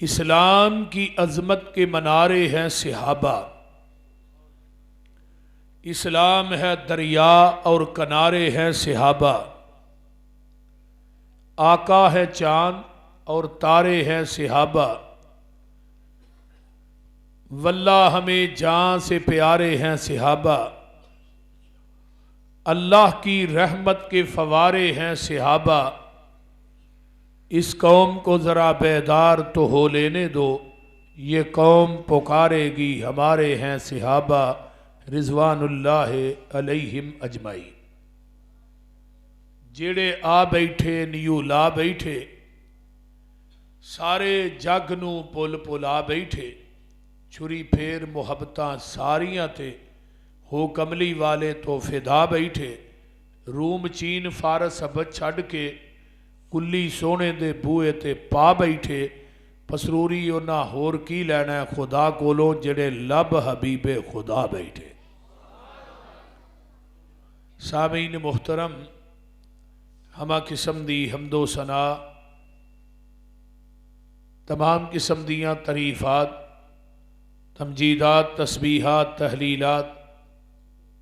اسلام کی عظمت کے منارے ہیں صحابہ، اسلام ہے دریا اور کنارے ہیں صحابہ، آقا ہے چاند اور تارے ہیں صحابہ، واللہ ہمیں جان سے پیارے ہیں صحابہ، اللہ کی رحمت کے فوارے ہیں صحابہ، اس قوم کو ذرا بیدار تو ہو لینے دو، یہ قوم پکارے گی ہمارے ہیں صحابہ، رضوان اللہ علیہم اجمعین۔ جڑے آ بیٹھے نیو لا بیٹھے، سارے جگ نو پل پلا بیٹھے، چھری پھیر محبتاں ساریاں تے، ہو کملی والے تو فدا بیٹھے، روم چین فارس ابد چھڑ کے، کلی سونے دے بوئے تے پا بیٹھے، پسروری اونا ہور کی لینا ہے خدا کولوں، جڑے لب حبیب خدا بیٹھے۔ سامعین محترم، ہمہ قسم دی حمد و ثنا، تمام قسم دیاں تعریفات، تمجیدات، تسبیحات، تحلیلات،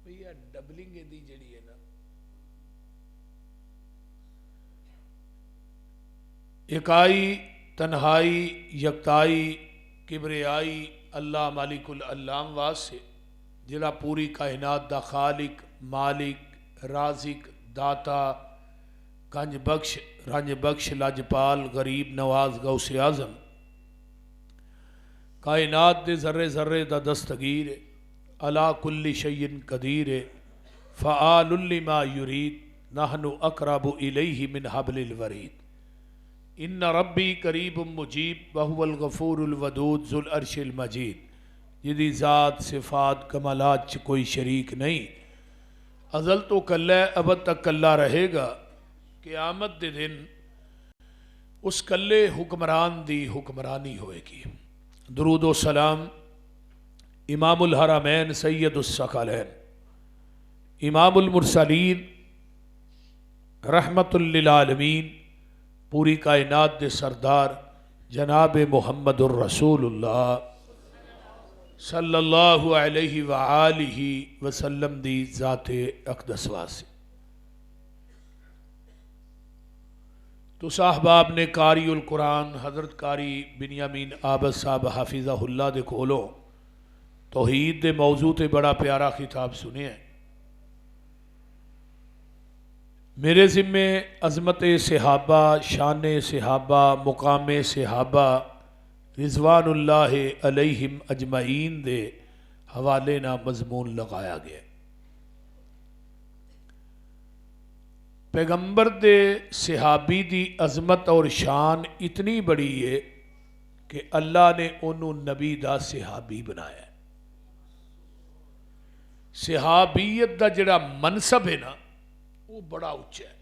بھئیہ ڈبلنگ دی جڑی ہے نا، یکائی، تنہائی، یکتائی، کبریائی اللہ مالک العلام واسے، جڑا پوری کائنات دا خالق، مالک، رازق، داتا، کنج بخش، رنج بخش، لاجپال، غریب نواز، غوث اعظم، کائنات دے ذرے ذرے دا دستگیر، علا کل شیء قدیر، فعال لما یرید، نحن اقرب الیہ من حبل الورید، ان ربی قریب مجیب وہو الغفور الودود ذو العرش المجید، جدی ذات صفات کمالات چ کوئی شریک نہیں، ازل تو کلہ ہے، ابد تک کلہ رہے گا، قیامت دے دن اس کلے حکمران دی حکمرانی ہوئے گی۔ درود و سلام امام الحرمین سید الثقلین، امام المرسلین، رحمت للعالمین، پوری کائنات دے سردار جناب محمد الرسول اللہ صلی اللہ علیہ وآلہ وسلم دی ذات اقدس واسے۔ تو صاحباب نے قاری القرآن حضرت قاری بنیامین عابد صاحب حافظہ اللہ دے کولوں توحید دے موضوع تے بڑا پیارا خطاب سنے ہیں۔ میرے ذمے عظمت صحابہ، شان صحابہ، مقام صحابہ رضوان اللہ علیہم اجمعین دے حوالے نہ مضمون لگایا گیا۔ پیغمبر دے صحابی دی عظمت اور شان اتنی بڑی ہے کہ اللہ نے انہوں نبی دا صحابی بنایا ہے۔ صحابیت دا جڑا منصب ہے نا، وہ بڑا اونچا ہے۔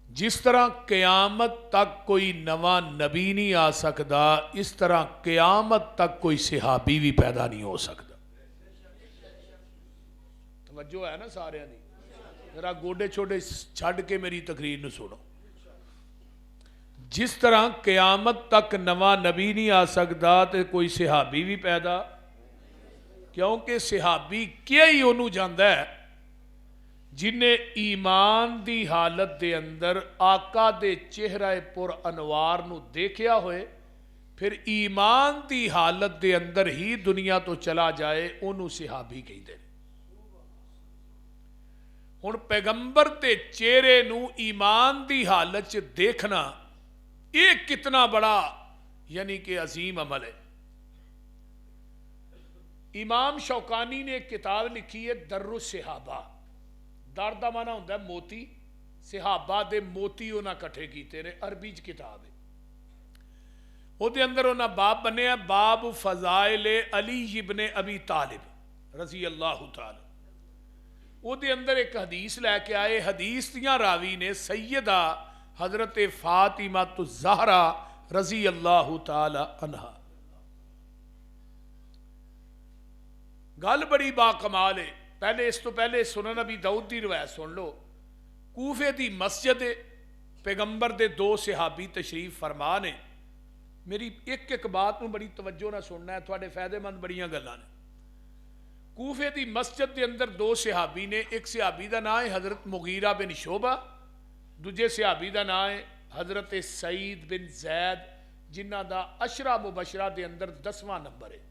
جس طرح قیامت تک کوئی نواں نبی نہیں آ سکتا، اس طرح قیامت تک کوئی صحابی بھی پیدا نہیں ہو سکتا۔ توجہ ہے نا سارے دی؟ ذرا گوڑے چھوڑے چھڑ کے میری تقریر نو سنو۔ جس طرح قیامت تک نواں نبی نہیں آ سکتا تو کوئی صحابی بھی پیدا، کیونکہ صحابی کیا ہی انہوں جاندہ ہے جنہیں ایمان دی حالت دے اندر آقا دے چہرہ پر انوار نو دیکھیا ہوئے، پھر ایمان دی حالت دے اندر ہی دنیا تو چلا جائے، انہوں صحابی کہی دے۔ ہن پیغمبر تے چہرے نو ایمان دی حالت چ دیکھنا ایک کتنا بڑا یعنی کہ عظیم عمل ہے۔ امام شوکانی نے ایک کتاب لکھی ہے در الصحابہ، در دا معنی ہوندہ ہے موتی، صحابہ دے موتی انہاں کٹھے کیتے نے، عربی کتاب ہے۔ وہ دے اندر انہاں باب بنے ہیں باب فضائل علی ابن ابی طالب رضی اللہ تعالی۔ وہ دے اندر ایک حدیث لے کے آئے، حدیث دیاں راوی نے سیدہ حضرت فاطمہ الزہرا رضی اللہ تعالی عنہ۔ گل بڑی با کمال ہے۔ پہلے اس تو پہلے سنن نبی داؤد دی روایت سن لو۔ کوفے دی مسجد پیغمبر دے دو صحابی تشریف فرما نے. میری ایک ایک بات نو بڑی توجہ نہ سننا ہے, تھوڑے فائدے مند بڑیاں گلاں نے. کوفے دی مسجد دے اندر دو صحابی نے, ایک صحابی دا نام ہے حضرت مغیرہ بن شعبہ, دوجے صحابی دا نام ہے حضرت سعید بن زید, جنہ دا عشرہ مبشرہ دے اندر 10واں نمبر ہے.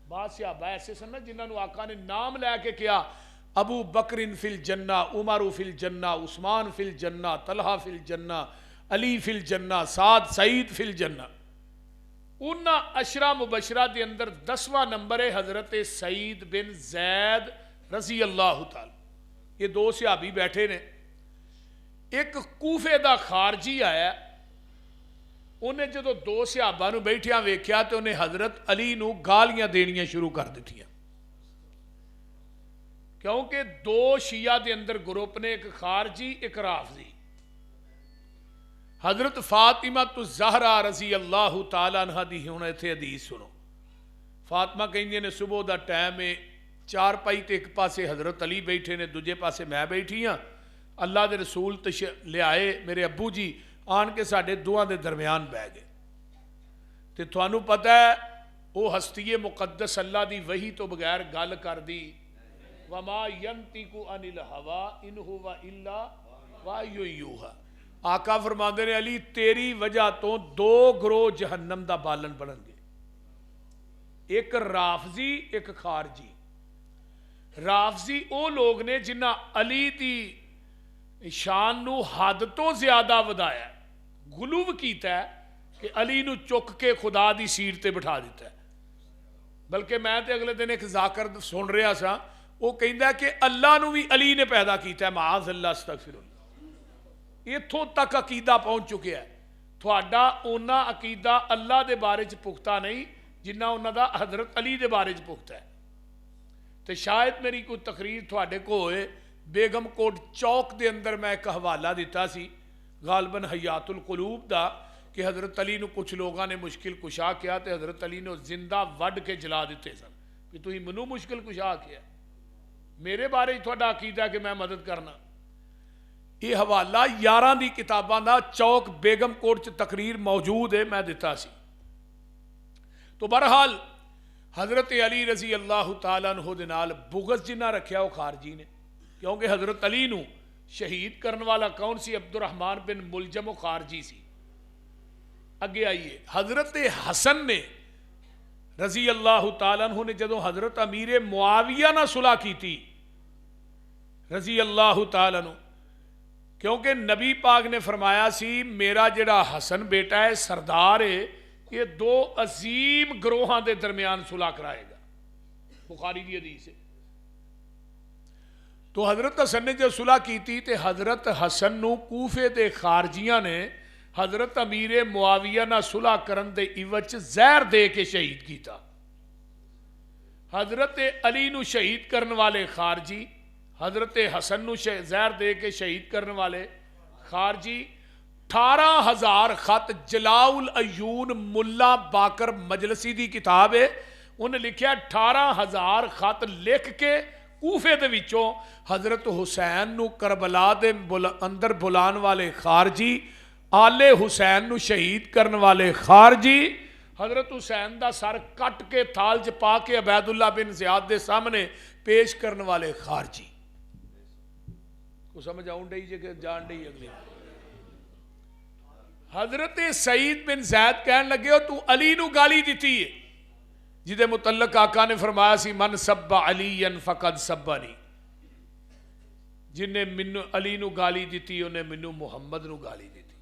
بعض صحابہ ایسے سن جنہاں نو آقا نے نام لے کے کیا, ابو بکر فی الجنہ, عمر فی الجنہ, عثمان فی الجنہ, طلحہ فی الجنہ, علی فی الجنہ, سعد سعید فی الجنہ. انہاں عشرہ مبشرہ دے اندر 10واں نمبر ہے حضرت سعید بن زید رضی اللہ تعالی. یہ دو صحابی بیٹھے نے. ایک کوفے دا خارجی آیا, انہیں جدو دو صحابہ نو بیٹھیاں ویکھیا تو انہیں حضرت علی نو گالیاں دینیاں شروع کر دیتیاں, کیونکہ دو شیعہ دے اندر گروپ نے, ایک خارجی ایک رافضی. حضرت فاطمہ الزہرا رضی اللہ تعالیٰ عنہ دی ہن ایتھے حدیث سنو. فاطمہ کہندی نے صبح دا ٹائم ہے, چار پائی تے ایک پاسے حضرت علی بیٹھے نے, دوجے پاسے میں بیٹھی ہاں. اللہ دے رسول لے آئے, میرے ابو جی آن کے ساڈے دوہاں دے درمیان بہ گئے. تے تھانوں پتہ ہے وہ ہستی مقدس اللہ دی وحی تو بغیر گل کر دی, وما ينطق عن الهوى ان هو الا وحی یوحی. آقا فرماندے نے علی تیری وجہ تو دو گروہ جہنم دا بالن بنن گے, ایک رافضی ایک خارجی. رافضی او لوگ نے جنہ علی دی شان نو حد تو زیادہ ودایا, غلو کیتا ہے کہ علی نو چک کے خدا دی سیٹ تے بٹھا دیتا ہے. بلکہ میں تے اگلے دن ایک ذاکر سن رہا سا, وہ کہندا ہے کہ اللہ نو بھی علی نے پیدا کیتا ہے, معاذ اللہ استغفر اللہ. اتھوں تک عقیدہ پہنچ چکے ہے. تھوڑا اونا عقیدہ اللہ دے بارے چ پختہ نہیں جنہ انہاں دا حضرت علی دے بارے چ پختہ ہے. تے شاید میری کوئی تقریر تھوڑے کو ہوئے, بیگم کوٹ چوک دے اندر میں ایک حوالہ دیتا سی غالباً حیات القلوب دا, کہ حضرت علی نو کچھ لوگاں نے مشکل کشا کیا تے حضرت علی نے زندہ وڈ کے جلا دیتے سن کہ تُہی منو مشکل کشا کیا, میرے بارے تھوڑا عقیدہ کہ میں مدد کرنا. یہ حوالہ 11 دی کتاباں دا چوک بیگم کوٹ چ تقریر موجود ہے, میں دیتا سی. تو بہرحال حضرت علی رضی اللہ تعالیٰ عنہ دے نال بغض جنہ رکھیا وہ خارجی نے, کیونکہ حضرت علی نو شہید کرنے والا کون سی؟ عبد الرحمن بن ملجم و خارجی سی. اگے آئیے, حضرت حسن نے رضی اللہ تعالیٰ عنہ نے جدو حضرت امیر معاویہ نہ صلح کی تھی رضی اللہ تعالیٰ عنہ, کیونکہ نبی پاک نے فرمایا سی میرا جڑا حسن بیٹا ہے سردار ہے, یہ دو عظیم گروہاں دے درمیان صلح کرائے گا. بخاری دی حدیث ہے. تو حضرت حسن نے جو صلح کی تھی تے حضرت حسن نو کوفے دے خارجیاں نے حضرت امیر معاویہ نہ صلح کرن دے عوض زہر دے کے شہید کیتا. حضرت علی نو شہید کرن والے خارجی, حضرت حسن نو زہر دے کے شہید کرن والے خارجی. 18,000 خط جلاء العیون ملا باقر مجلسی دی کتاب ہے, انہیں لکھیا 18,000 خط لکھ کے کوفے دے وچوں حضرت حسین نو کربلا دے اندر بلان والے خارجی, آل حسین نو شہید کرن والے خارجی, حضرت حسین دا سر کٹ کے تھال چ پا کے عبید اللہ بن زیاد دے سامنے پیش کرن والے خارجی. کو سمجھ آؤں ڈئی جے کہ جان ڈئی اگلی. حضرت سعید بن زید کہن لگے ہو تو علی نو گالی دیتی ہے, جدے متعلق آقا نے فرمایا سی من سب علی فقد سبنی, جنہیں منو علی نو گالی دیتی انہیں منو محمد نو گالی دیتی.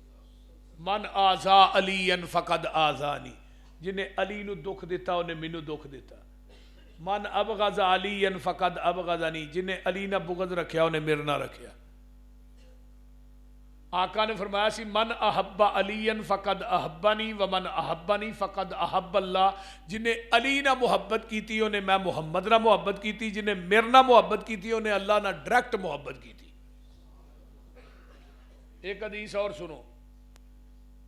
من آزا علی فقد آزانی, جنہیں علی نو دکھ دیتا انہیں منو دکھ دیتا. من ابغض علی فقد ابغضنی, جنہیں علی نہ بغض رکھیا انہیں میرے نہ رکھیا. آقا نے فرمایا سی من احب علی فقد احبنی ومن احبنی فقد احب اللہ, جنہیں علی نہ محبت کی تھی انہیں میں محمد نہ محبت کی تھی, جنہیں میرے نہ محبت کی تھی انہیں اللہ نہ ڈائریکٹ محبت کی تھی. ایک حدیث اور سنو,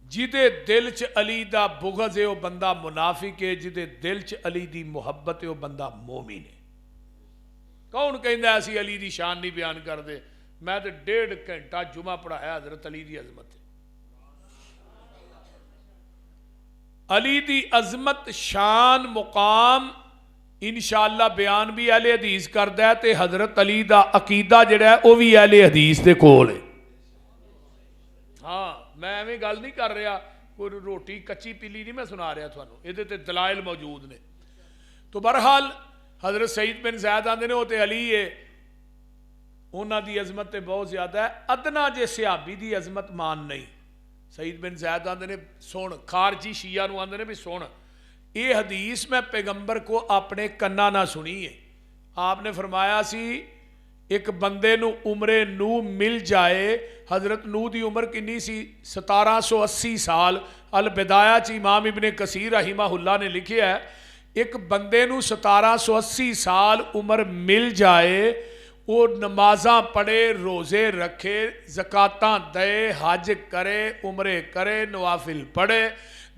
جدے دل چ علی دا بغض ہے وہ بندہ منافق ہے, جدے دل چ علی دی محبت ہے وہ بندہ مومن ہے. کون کہندا اسی علی دی شان نہیں بیان کر دے؟ میں تو 1.5 گھنٹہ جمعہ پڑھایا حضرت علی دی عظمت. علی دی عظمت شان مقام انشاءاللہ بیان بھی اہل حدیث کردا ہے تے حضرت علی دا عقیدہ جڑا ہے وہ بھی اہل حدیث دے کول ہے. ہاں میں ایویں گل نہیں کر رہا کوئی روٹی کچی پیلی نہیں میں سنا رہا تھانوں یہ تے دلائل موجود نے. تو بہرحال حضرت سعید بن زید آندے نے وہ تے علی ہے انہاں دی عظمت تے بہت زیادہ ہے. ادنا جے صحابی دی عظمت مان نہیں. سعید بن زید آندے نے سن خارجی شیعہ نو آندے نے بھی سن یہ حدیث میں پیغمبر کو اپنے کنا نہ سنی ہے. آپ نے فرمایا سی ایک بندے نو عمر نو مل جائے. حضرت نو دی عمر کنی سی 1780 سال. البدایہ چ امام ابن کثیر رحمہ اللہ نے لکھیا ہے ایک بندے نو 1780 سال عمر مل جائے وہ نمازاں پڑھے روزے رکھے زکاتاں دے حج کرے عمرے کرے نوافل پڑھے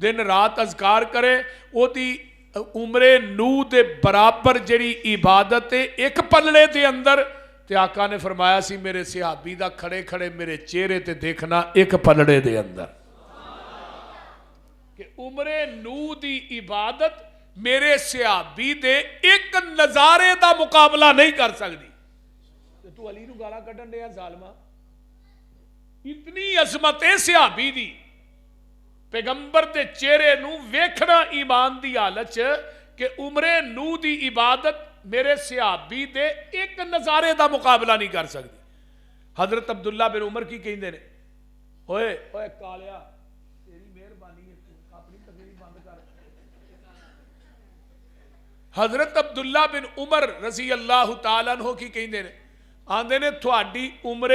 دن رات اذکار کرے وہ دی عمر نو دے برابر جڑی عبادت ہے ایک پلڑے دے اندر. تے آقا نے فرمایا سی میرے صحابی دا کھڑے کھڑے میرے چہرے تے دیکھنا ایک پلڑے دے اندر کہ عمر نو دی عبادت میرے صحابی دے ایک نظارے دا مقابلہ نہیں کر سکتی. تو علی نو گالا کڈن دیا ظالمہ اتنی عظمت ہے صحابی دی پیغمبر دے چہرے نو ویکھنا ایمان دی حالت کہ عمر نو دی عبادت میرے صحابی دے ایک نظارے دا مقابلہ نہیں کر سکتی. حضرت عبداللہ بن عمر کی کہندے نے اوئے اوئے کالیا تیری مہربانی ہے اپنی تقریر بند کر. حضرت عبداللہ بن عمر رضی اللہ تعالیٰ عنہ کی کہندے نے آندے نے تھوڑی عمر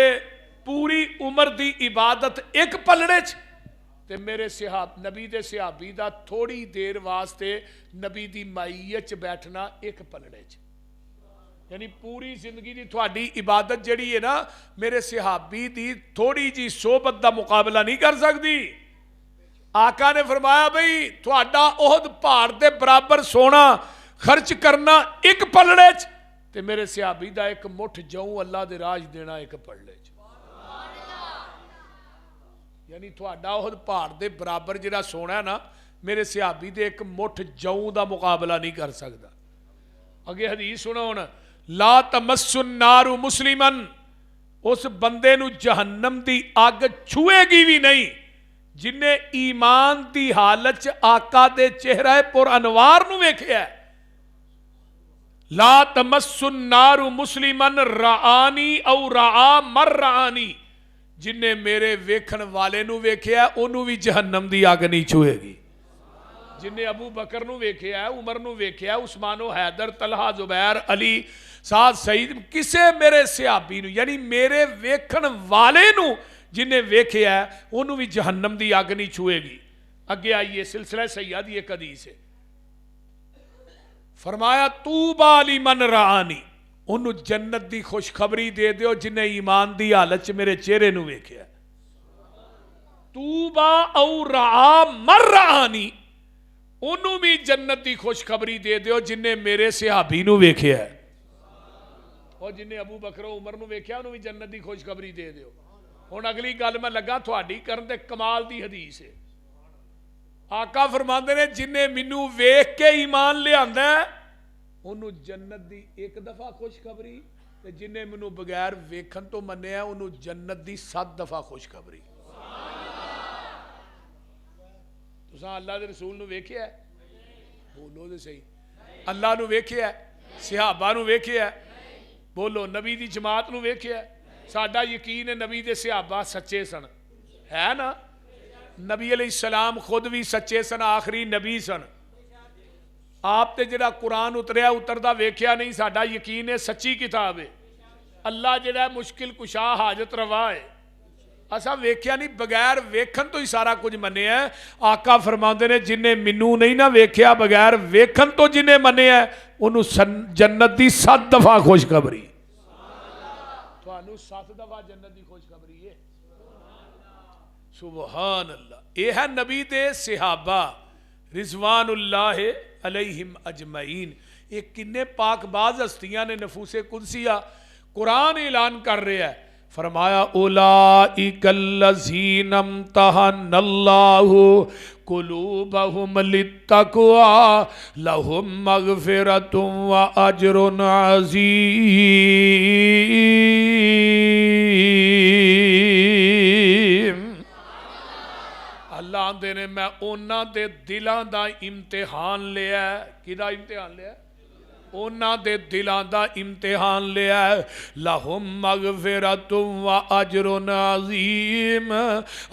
پوری عمر دی عبادت ایک پلڑے چ تے میرے نبی دے صحابی دا تھوڑی دیر واسطے نبی دی مائیت چ بیٹھنا ایک پلڑے چ. یعنی پوری زندگی دی تھوڑی عبادت جڑی ہے نا میرے صحابی دی تھوڑی جی صحبت دا مقابلہ نہیں کر سکتی. آقا نے فرمایا بھئی تھوڑا احد پہاڑ دے برابر سونا خرچ کرنا ایک پلڑے چ تے میرے صحابی دا ایک مٹھ جاؤں اللہ دے راج دینا ایک پلڑے چ. یعنی تھوڑا احد پہاڑ دے برابر جڑا سونا ہے نا میرے صحابی دے ایک مٹھ جاؤں دا مقابلہ نہیں کر سکتا. اگے حدیث سنو ہن لا تمس النار مسلمن اس بندے نو جہنم دی اگ چھوئے گی بھی نہیں جن نے ایمان دی حالت چ آقا دے چہرہ پر انوار نو ویکھیا ہے. لا تمس النار مسلمن رعانی او رعا مر رعانی جن نے میرے ویکھن والے نو ویکھیا ہے انہوں بھی جہنم دی اگ نہیں چھوئے گی. جن نے ابو بکر نو ویکھیا ہے عمر نو ویکھیا ہے عثمان و حیدر طلحہ زبیر علی سعد سعید کسے میرے صحابی نو یعنی میرے ویکھن والے نو جن نے ویکھیا ہے انہوں بھی جہنم دی اگ نہیں چھوئے گی. اگے آئیے سلسلہ سیاح دی ایک حدیث ہے فرمایا طوبیٰ لمن رعانی انہوں جنت دی خوشخبری دے دیو جنہیں ایمان دی حالت چ میرے چہرے نو ویکھیا. طوبیٰ او رعا مر رعانی انہوں بھی جنت دی خوشخبری دے دیو جنہیں میرے صحابی نو ویکھیا ہے. اور جنہیں ابو بکر و عمر نو ویکھیا انہوں بھی جنت دی خوشخبری دے دیو. ہن اگلی گل میں لگا تھوڑی کرن دے کمال دی حدیث ہے. آقا فرماندے نے جنہیں منو ویکھ کے ایمان لے آندا ہے انہوں جنت دی ایک دفعہ خوشخبری تے جنہیں منو بغیر ویکھن تو منیا انہوں جنت دی 7 دفعہ خوشخبری. تساں اللہ دے رسول نو ویکھیا ہے بولو دے صحیح اللہ نو ویکھیا ہے صحابہ نو ویکھیا ہے بولو نبی دی جماعت نو ویکھیا ہے. ساڈا یقین ہے نبی دے صحابہ سچے سن ہے نا. نبی علیہ السلام خود بھی سچے سن آخری نبی سن. آپ تے جڑا قرآن اتریا اتردا ویکھیا نہیں ساڈا یقین ہے سچی کتاب ہے. اللہ جڑا مشکل کشا حاجت روا ہے اسا ویکھیا نہیں بغیر ویکھن تو ہی سارا کچھ منیا ہے. آقا فرماندے نے جنہیں منو نہیں نہ ویکھیا بغیر ویکھن تو جنہیں منیا ہے انہوں جنت دی 7 دفعہ خوشخبری. تھانوں 7 دفعہ جنت دی خوشخبری ہے. سبحان اللہ. یہ ہے نبی دے صحابہ رضوان اللہ علیہم اجمعین. یہ کنے پاک باز ہستیاں نے نفوس قدسیہ قرآن اعلان کر رہے ہیں فرمایا اولئک الذین امتحن اللہ قلوبہم للتقوی لہم مغفرۃ واجر عظیم۔ اللہ آندے نے میں اونا دے دلاں دا امتحان لیا ہے۔ کدا امتحان لیا ہے؟ اونا دے دلاں دا امتحان لیا ہے۔ لہم مغفرۃ و اجر عظیم۔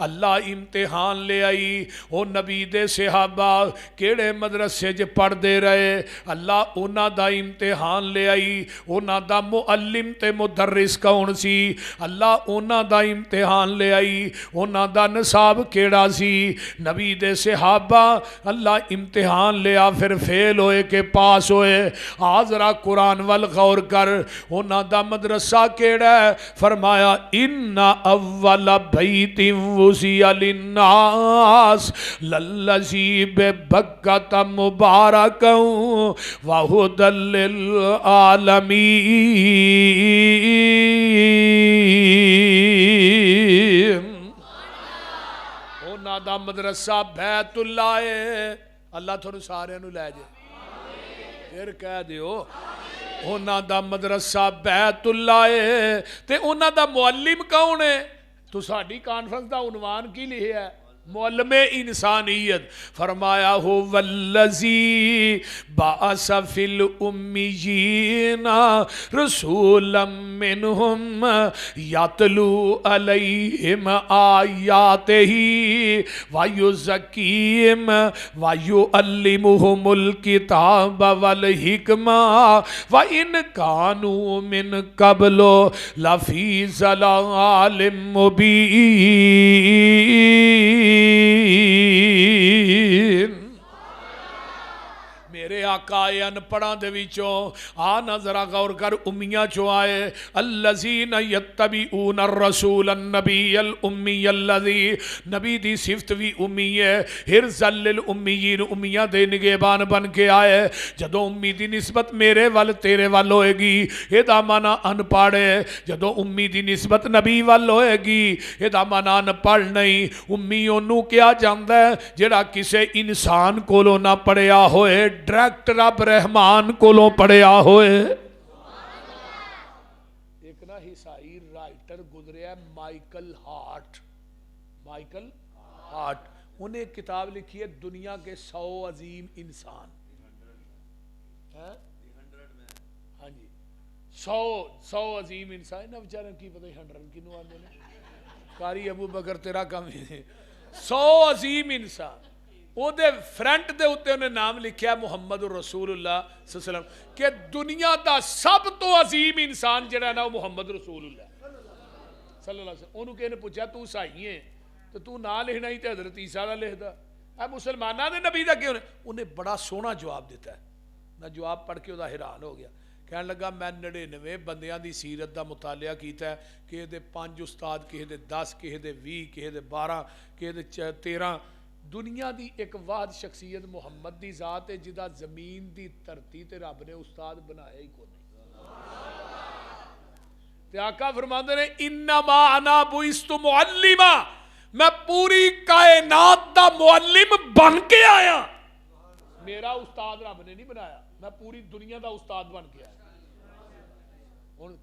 اللہ امتحان لے آئی او نبی دے صحابہ کیڑے مدرسے جو پڑھ دے رہے، اللہ اونا دا امتحان لے آئی۔ اونا دا معلم تے مدرس کون سی؟ اللہ اونا دا امتحان لے آئی۔ اونا دا نصاب کیڑا سی؟ نبی دے صحابہ اللہ امتحان لیا، پھر فیل ہوئے کہ پاس ہوئے۔ ذرا قرآن والغور کر، اونا دا مدرسہ کیڑا ہے؟ فرمایا ان اول بیت وضع للناس للذی ببکۃ مبارکا وہدی للعالمین۔ اونا دا مدرسہ بیت اللہ ہے۔ اللہ تھوڑے سارے نو لے جائے، پھر کہہ دیو اونا دا مدرسہ بیت اللہ ہے۔ تے اونا دا معلم کون ہے؟ تو ساڑھی کانفرنس دا عنوان کی لئے ہے معلم انسانیت۔ فرمایا ہو والذی بعث فی الامیین رسولا منہم یتلو علیہم آیاتہ ویزکیہم ویعلمہم الکتاب والحکمہ وَإِنْ كَانُوا مِنْ قَبْلُ لَفِي ضَلَالٍ مُبِينٍ۔ میرے آقا ان پڑھاں دے وچوں آنا ذرا غور کر، امیہ چو آئے الذین یتبعون الرسول النبی الامی الذی، نبی دی صفت بھی امی ہے، حرزا للامیین، امیہ دے نگہبان بن کے آئے۔ جدو امی دی نسبت میرے وال تیرے وال ہوئے گی ادا مانا ان پڑھے، جدو امی دی نسبت نبی وال ہوئے گی ادا مانا ان پڑھ نہیں۔ امی انہوں کیا جاندہ ہے جڑا کسے انسان کولو نہ پڑھیا ہوئے، ڈائریکٹ رب رحمان کولوں پڑھیا ہوئے۔ ایک نا عیسائی رائٹر گزریا ہے مائیکل ہارٹ، مائیکل ہارٹ، انہیں ایک کتاب لکھی ہے دنیا کے 100 عظیم انسان۔ ہاں جی 100 عظیم انسان نا بچارے کی پتہ 100 کی نو آنے نے قاری ابو بکر تیرا کم ہی 100 عظیم انسان۔ او دے فرنٹ دے ہوتے انہیں نام لکھیا ہے محمد رسول اللہ صلی اللہ علیہ وسلم کہ دنیا دا سب تو عظیم انسان جڑا ہے نا محمد رسول اللہ صلی اللہ علیہ وسلم۔ انہوں کہنے پوچھا تو سائی ہے تو تو نہ لکھنا ہی تے حضرت عیسیٰ دا لکھ دا، اے مسلمانہ دے نبی دا کیوں؟ انہیں بڑا سونا جواب دیتا ہے۔ میں جواب پڑھ کے دا حیران ہو گیا، کہنے لگا میں 99 بندیاں دی سیرت دا مطالعہ کیتا ہے، کہے دے 5 استاد، کہے دے 10، کہے دے 20، کہے دے 12، کہے دے 13۔ دنیا دی ایک واحد شخصیت محمد دی ذات ہے جدا زمین دی دھرتی تے رب نے استاد بنایا ہی کو نہیں۔ تے آقا فرماندے نے انما انا بعثت معلما، میں پوری کائنات دا معلم بن کے آیا، میرا استاد رب نے نہیں بنایا، میں پوری دنیا دا استاد بن کے آیا۔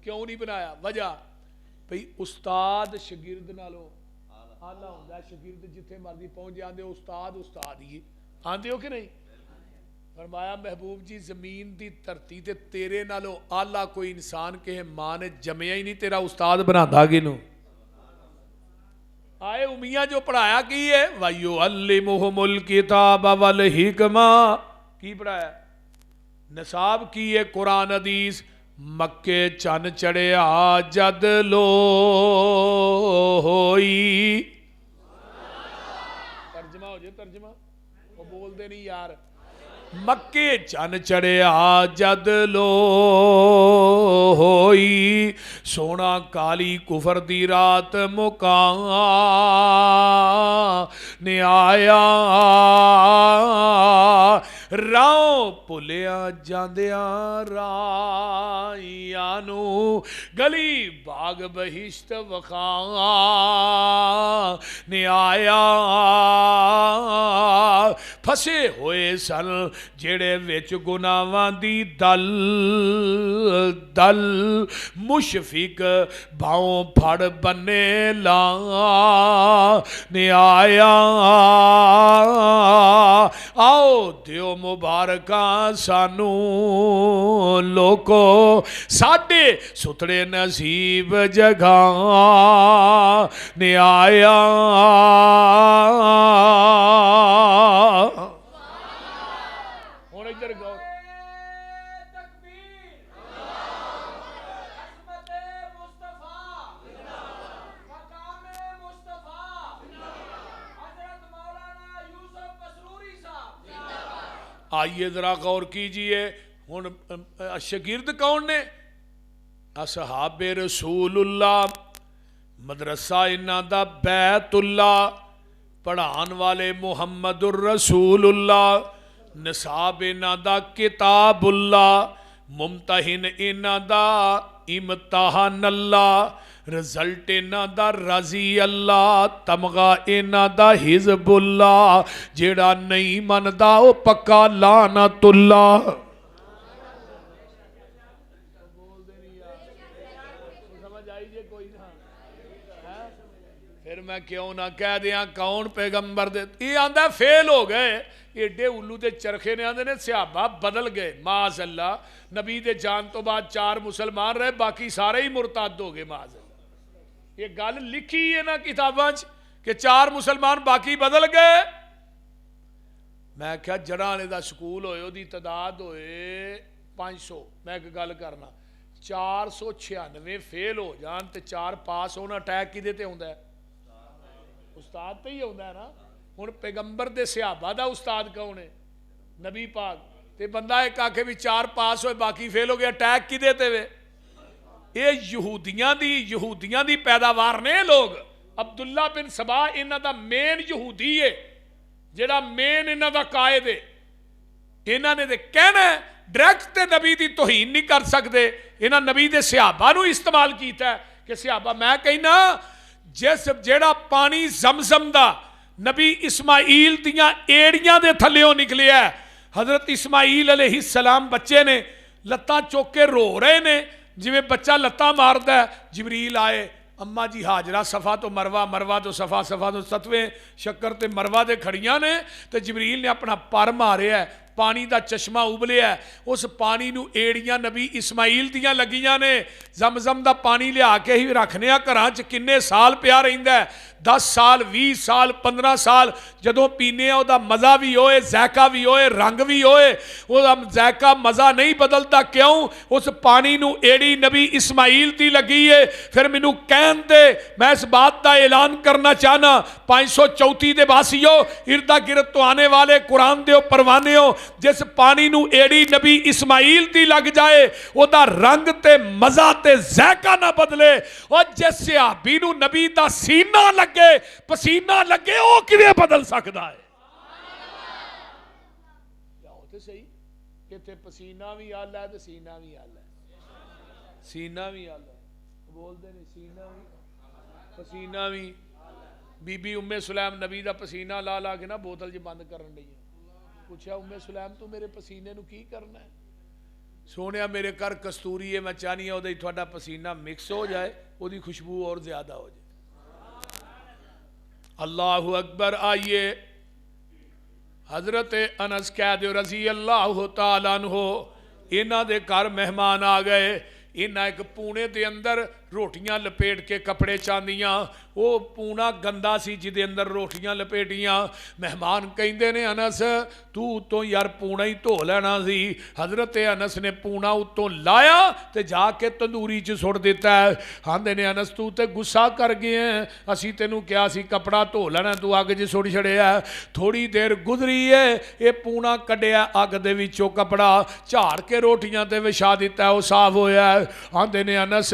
کیوں نہیں بنایا؟ وجہ بھئی استاد شاگرد نالوں آلہ ہوندہ ہے، شاگرد جتھے مرضی پہنچ جاندے استاد ہی آندے ہو کہ نہیں؟ فرمایا محبوب جی زمین دی دھرتی تے تیرے نالوں آلہ کوئی انسان کہ ماں نے جمعہ ہی نہیں، تیرا استاد بنا دا گنو۔ آئے امیہ جو پڑھایا کی ہے وَيُعَلِّمُهُمُ الْكِتَابَ وَالْحِکْمَةَ، کی پڑھایا؟ نصاب کی ہے قرآن حدیث۔ مکے چن چڑھیا جد لو ہوئی، ترجمہ ہو جائے ترجمہ، وہ بول دے نہیں یار۔ مکے چن چڑھیا جد لو ہوئی، سونا کالی کفر دی رات مکان نے آیا، راؤں پلیا جاندیاں رائیانو، گلی با باغ بہشت وخانے آیا پھسے ہوئے سن جڑے وچ گناہاں دی دل دل مشفق بھاؤں پھڑ بنے لانے آیا آؤ دیو مبارکاں سانو لوکو ساڈے ستڑے نصیب جگہ نے آیا ہوں ادھر غور آئیے ذرا غور کیجئے ہن شاگرد کون نے اصحاب رسول اللہ مدرسہ انہاں دا بیت اللہ پڑھان والے محمد الرسول اللہ نصاب انہاں دا کتاب اللہ ممتحن انہاں دا امتحان اللہ رزلٹ انہاں دا رضی اللہ تمغہ انہاں دا حزب اللہ جیڑا نہیں مندا او پکا لعنت اللہ پھر میں کیوں نہ کہہ دیاں کون پیغمبر دے یہ آندہ فیل ہو گئے ایڈے اولو دے چرخے نے آندے نے صحابہ بدل گئے معاذ اللہ نبی دے جان تو بعد 4 مسلمان رہے باقی سارے ہی مرتد ہو گئے معاذ اللہ یہ گل لکھی ہے نا کتاباں کہ 4 مسلمان باقی بدل گئے میں کہا جڑانے دا سکول ہوئے دی تعداد ہوئے 500 میں ایک گل کرنا 496 فیل ہو جان تے 4 پاس ہونا ٹیک کی دیتے ہوندہ ہے استاد تے ہی ہوندہ ہے نا ہن پیغمبر دے صحابہ دا استاد کون ہے نبی پاک تے بندہ ایک آکھے بھی 4 پاس ہوئے باقی فیل ہو گیا ٹیک کی دیتے ہوئے یہ یہودیاں دی پیداوار نے لوگ عبداللہ بن سبا انہاں دا مین یہودی ہے جڑا مین انہاں دا قائد ہے انہاں نے دے کہنا ہے ڈائریکٹ تے نبی دی توہین نہیں کر سکتے انہاں نبی دے صحابہ نو استعمال کیتا ہے کہ صحابہ میں کہنا جس جیڑا پانی زمزم دا نبی اسماعیل دیاں ایڑیاں دے تھلیوں نکلے ہے حضرت اسماعیل علیہ السلام بچے نے لتاں چوکے رو رہے نے جویں بچہ لتاں ماردا ہے جبریل آئے اماں جی حاجرہ صفا تو مروہ مروہ تو صفا صفا تو ستویں شکر تے مروہ دے کھڑیاں نے تے جبریل نے اپنا پر مارے ہے پانی دا چشمہ ابلے ہے اس پانی نو ایڑیاں نبی اسماعیل دیاں لگیاں نے زمزم دا پانی لے آکے ہی رکھنے کراں چ کنے سال پیا رہندا ہے 10 سال 20 سال 15 سال جدوں پینے او دا مزہ بھی ہوئے ذائقہ بھی ہوئے رنگ بھی ہوئے او دا ذائقہ مزہ نہیں بدلتا کیوں اس پانی نو ایڑی نبی اسماعیل دی لگی ہے پھر مینوں کہن دے میں اس بات دا اعلان کرنا چاہنا 534 دے باسیو اردا گرد تو آنے والے قرآن دیو پروانے ہو جس پانی نو ایڑی نبی اسماعیل دی لگ جائے او دا رنگ تے مزہ تے ذائقہ نہ بدلے اور جس صحابی نو نبی دا سینہ لگے پسینہ لگے او کیویں بدل سکدا ہے کیا ہوتے صحیح کہ تے پسینہ بھی آلہ ہے تے سینہ بھی آلہ ہے سینہ بھی آلہ ہے بول دے نہیں سینہ بھی پسینہ بھی بی بی ام سلیم نبی دا پسینہ لا لا کے نا بوتل جی بند کرن رہی ہے پوچھا ام سلیم تو میرے پسینے نو کی کرنا ہے سونیا میرے کر کستوری ہے میں چاہنی ہے او دے تھوڑا پسینہ مکس ہو جائے او دی خوشبو اور زیادہ ہو جائے اللہ اکبر آئیے حضرت انس کہہ دے رضی اللہ تعالیٰ عنہ انہاں دے گھر مہمان آ گئے انہاں ایک پونے دے اندر روٹیاں لپیٹ کے کپڑے چاندیاں وہ پونا گندا سی جی دے اندر روٹیاں لپیٹیاں مہمان کہندے نے انس تو یار پونا ہی دھو لینا سی حضرت انس نے پونا اتوں لایا تے جا کے تندوری چ سٹ دیتا ہے آندے نے انس تو تے غصہ کر گئے ہیں اسی تینوں کیا سی کپڑا دھو لینا تو اگ چ سٹ چھڑیا تھوڑی دیر گزری ہے یہ پونا کڈیا اگ دے وچوں کپڑا جھاڑ کے روٹیاں تے وچھا دیتا ہے وہ صاف ہویا ہے آندے نے انس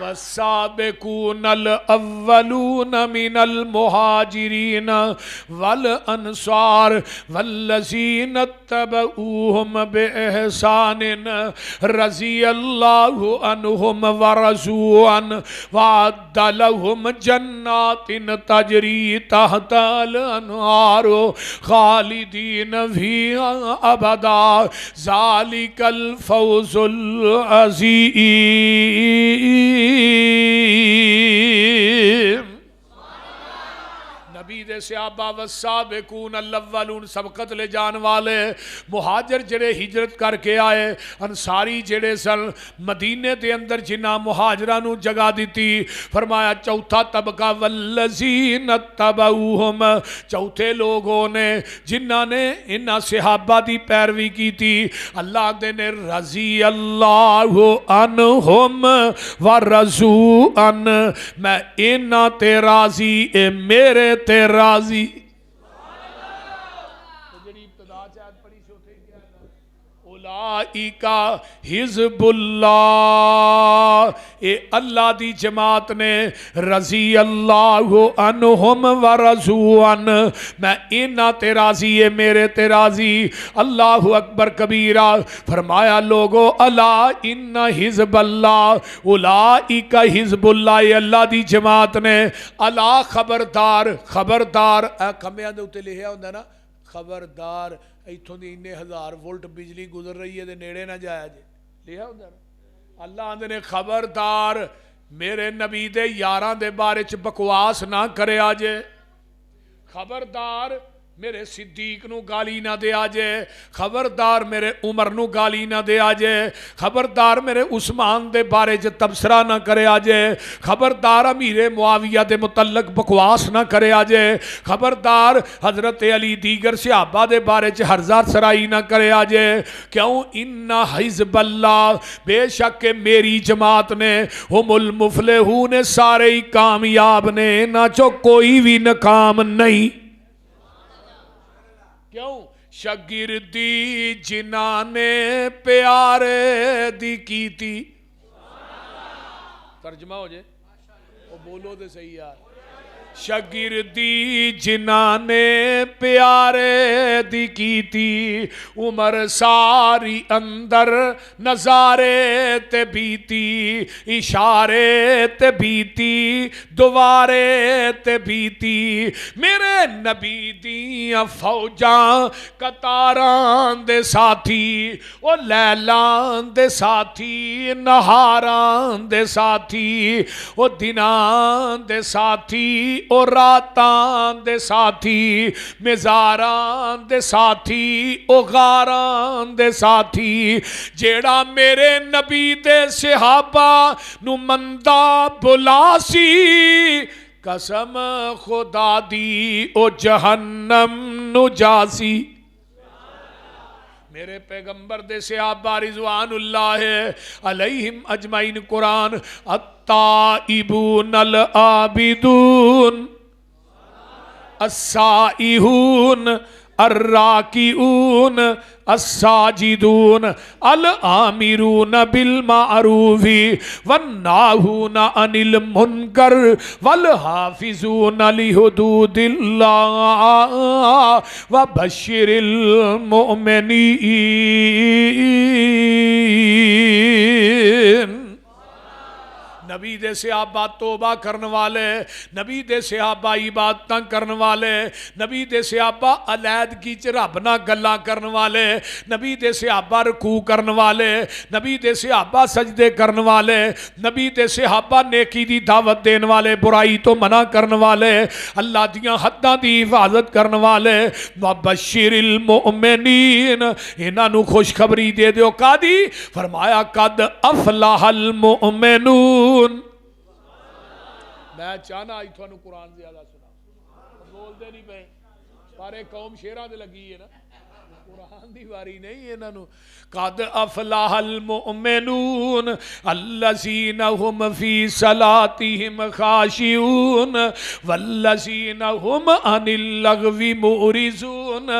والسابقون الاولون من المہاجرین والانصار والذین اتبعوہم باحسان رضی اللہ عنہم ورضوا عنہ وأعد لهم جنات تجری تحت الانہار خالدین فیہا ابدا ذالک الفوز العظیم۔ نبی دے صحابہ والسابقون الاولون سبقت لے جان والے مہاجر جڑے ہجرت کر کے آئے، انصاری جڑے سن مدینے دے اندر جنہ مہاجرانو جگہ دیتی، فرمایا چوتھا طبقہ والذین اتبعوہم، چوتھے لوگوں نے جنہ نے انہاں صحابہ دی پیروی کی تھی، اللہ دے نے رضی اللہ عنہم ورضوا عنہ، میں انہاں تے راضی اے میرے تے راضی۔ اولئک حزب اللہ، اے اللہ دی جماعت نے رضی اللہ عنہم ورضوا عنہ، میں انہاں تے راضی اے میرے تے راضی۔ اللہ اکبر کبیرہ، فرمایا لوگو الا ان حزب اللہ، اولئک حزب اللہ، اے اللہ دی جماعت نے، الا خبردار، خبردار، کھمبیاں دے اوتے لکھیا ہوندا نا خبردار، ایتھوں دی اننے ہزار وولٹ بجلی گزر رہی ہے دے نیڑے نہ جایا جے، لکھیا ہوندا نا، اللہ آندے نے خبردار میرے نبی دے یاراں دے بارے چ بکواس نہ کرے آجے، خبردار میرے صدیق نو گالی نہ دے آجے، خبردار میرے عمر نو گالی نہ دے آجے، خبردار میرے عثمان دے بارے چ تبصرہ نہ کرے آجے، خبردار امیر معاویہ دے متعلق بکواس نہ کرے آجے، خبردار حضرت علی دیگر صحابہ دے بارے چ ہرزہ سرائی نہ کرے آجے، کیوں ان حزب اللہ، بے شک میری جماعت نے ہم المفلحون، سارے ہی کامیاب نے، نہ چو کوئی بھی ناکام نہیں۔ کیوں؟ شاگردی جنہاں نے پیارے دی کی تھی، ترجمہ ہو جائے وہ بولو دے صحیح یار، شاگردی جنہاں نے پیارے دی کی تھی، عمر ساری اندر نظارے تے بیتی، اشارے تے بیتی، دوارے تے بیتی، میرے نبی دیاں فوجاں قطاران دے ساتھی، او لیلان دے ساتھی، نہاران دے ساتھی، او دنان دے ساتھی، او راتان دے ساتھی، مزاران دے ساتھی، او غاران دے ساتھی، جیڑا میرے نبی دے صحابہ نو مندہ بلاسی، قسم خدا دی او جہنم نو جاسی۔ میرے پیغمبر دے صحابہ رضوان اللہ علیہم اجمعین، قرآن التائبون العابدون السائحون الراکعون الساجدون الآمرون بالمعروف والناہون عن المنکر والحافظون لحدود اللہ وبشر المؤمنین۔ نبی دے صحابہ توبہ کرن والے، نبی دے صحابہ عبادتاں کرن والے، نبی دے صحابہ علیحدگی چ رب نال گلاں کرن والے، نبی دے صحابہ رکوع کرن والے، نبی دے صحابہ سجدے کرن والے، نبی دے صحابہ نیکی دی دعوت دین والے، برائی تو منع کرن والے، اللہ دیاں حداں دی حفاظت کرن والے، وبشر المؤمنین، انہاں نو خوشخبری دے دیو، قادی فرمایا قد افلح المؤمنون۔ میں چاہنا آئی تھانو قرآن زیادہ سنا، بول دے نہیں پہ، سارے قوم شیرہ دے لگی ہے نا، قرآن دی واری نہیں انہاں نو قد افلح المؤمنون الذین هم فی صلاتهم خاشعون والذین هم عن اللغو معرضون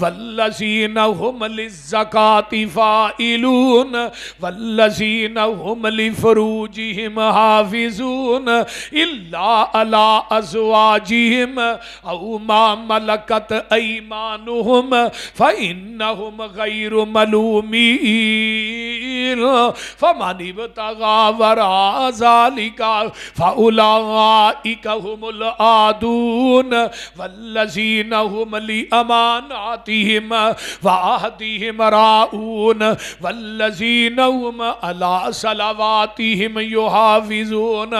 والذین هم للزکاة فاعلون والذین هم لفروجهم حافظون الا علی ازواجهم او ما ملکت ایمانهم فإنهم غیر ملومین فمن ابتغى وراء ذلك فأولئك هم العادون والذین هم لأماناتهم وعهدهم راعون والذین هم على صلواتهم يحافظون